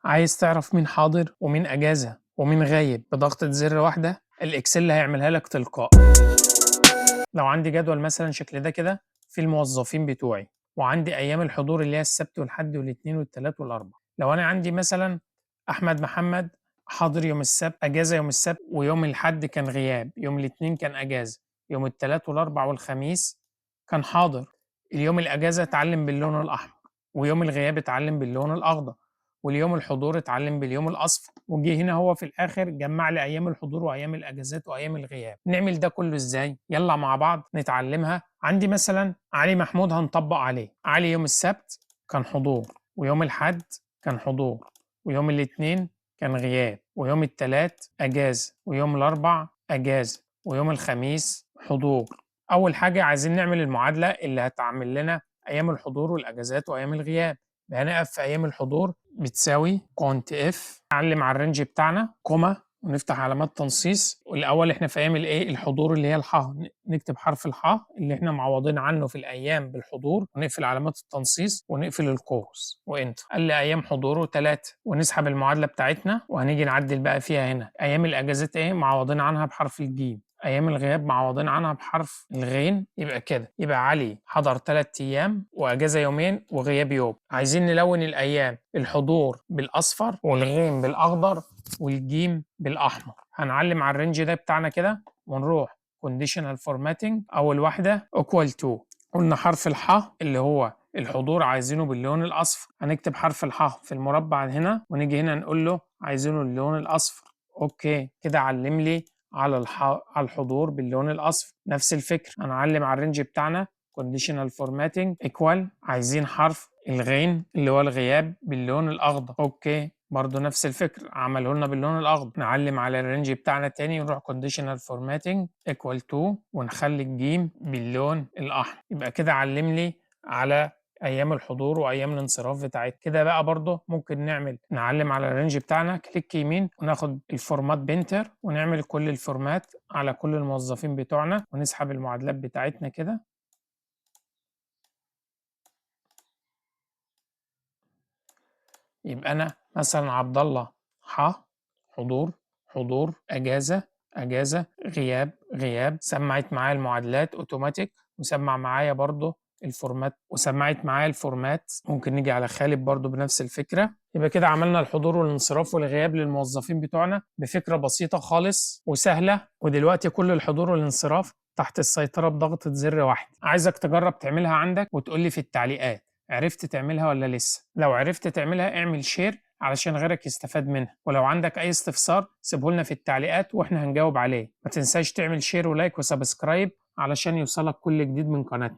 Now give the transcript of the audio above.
عايز تعرف مين حاضر ومين أجازة ومين غايب بضغطة زر واحدة؟ الإكسل هيعملها لك تلقائي. لو عندي جدول مثلا شكل ده كده في الموظفين بتوعي، وعندي أيام الحضور اللي هي السبت والحد والاثنين والثلاث والأربع. لو أنا عندي مثلا أحمد محمد حاضر يوم السبت، أجازة يوم السبت، ويوم الحد كان غياب، يوم الاثنين كان أجازة، يوم الثلاث والأربع والخميس كان حاضر. اليوم الأجازة اتعلم باللون الأحمر، ويوم الغياب اتعلم باللون الأخضر، واليوم الحضور اتعلم باليوم الأصفر. وجه هنا هو في الآخر جمع لي أيام الحضور وأيام الأجازات وأيام الغياب. نعمل ده كله إزاي؟ يلا مع بعض نتعلمها. عندي مثلا علي محمود هنطبق عليه. علي يوم السبت كان حضور، ويوم الحد كان حضور، ويوم الاثنين كان غياب، ويوم الثلاث أجازة، ويوم الأربع أجازة، ويوم الخميس حضور. أول حاجة عايزين نعمل المعادلة اللي هتعمل لنا أيام الحضور والأجازات وأيام الغياب. هنقف في أيام الحضور بتساوي كونت اف، نعلم على الرينج بتاعنا كوما ونفتح علامات تنصيص. والاول احنا في ايام الايه الحضور اللي هي الحاء، نكتب حرف الحاء اللي احنا معوضين عنه في الايام بالحضور، ونقفل علامات التنصيص ونقفل القوس وانتر. قال لي ايام حضوره 3، ونسحب المعادله بتاعتنا وهنيجي نعدل بقى فيها. هنا ايام الاجازات ايه معوضين عنها بحرف الجيم، ايام الغياب معوضين عنها بحرف الغين. يبقى كده يبقى علي حضر 3 ايام واجازه يومين وغياب يوم. عايزين نلون الايام، الحضور بالاصفر والغين بالاخضر والجيم بالاحمر. هنعلم على الرينج ده بتاعنا كده ونروح conditional formatting. اول واحده equal to، قلنا حرف الحاء اللي هو الحضور عايزينه باللون الاصفر، هنكتب حرف الحاء في المربع هنا ونيجي هنا نقول له عايزينه اللون الاصفر. اوكي كده علم لي على على الحضور باللون الاصفر. نفس الفكره هنعلم على الرينج بتاعنا conditional formatting equal، عايزين حرف الغين اللي هو الغياب باللون الاخضر. اوكي برضو نفس الفكر عمله لنا باللون الاخضر. نعلم على الرينج بتاعنا تاني ونروح conditional formatting equal to ونخلي الجيم باللون الاحمر. يبقى كده علم لي على ايام الحضور وايام الانصراف بتاعتنا. كده بقى برضه ممكن نعلم على الرينج بتاعنا، كليك يمين وناخد الفورمات بينتر ونعمل كل الفورمات على كل الموظفين بتوعنا ونسحب المعادلات بتاعتنا كده. يبقى انا مثلا عبد الله حضور حضور اجازه اجازه غياب غياب، سمعت معايا المعادلات اوتوماتيك وسمع معايا برضه الفورمات وسمعت معايا الفورمات. ممكن نيجي على خالد برضه بنفس الفكره. يبقى كده عملنا الحضور والانصراف والغياب للموظفين بتوعنا بفكره بسيطه خالص وسهله. ودلوقتي كل الحضور والانصراف تحت السيطره بضغطه زر واحد. عايزك تجرب تعملها عندك وتقول لي في التعليقات عرفت تعملها ولا لسه. لو عرفت تعملها اعمل شير علشان غيرك يستفاد منها، ولو عندك اي استفسار سيبه لنا في التعليقات واحنا هنجاوب عليه. ما تنساش تعمل شير ولايك وسبسكرايب علشان يوصلك كل جديد من قناتنا.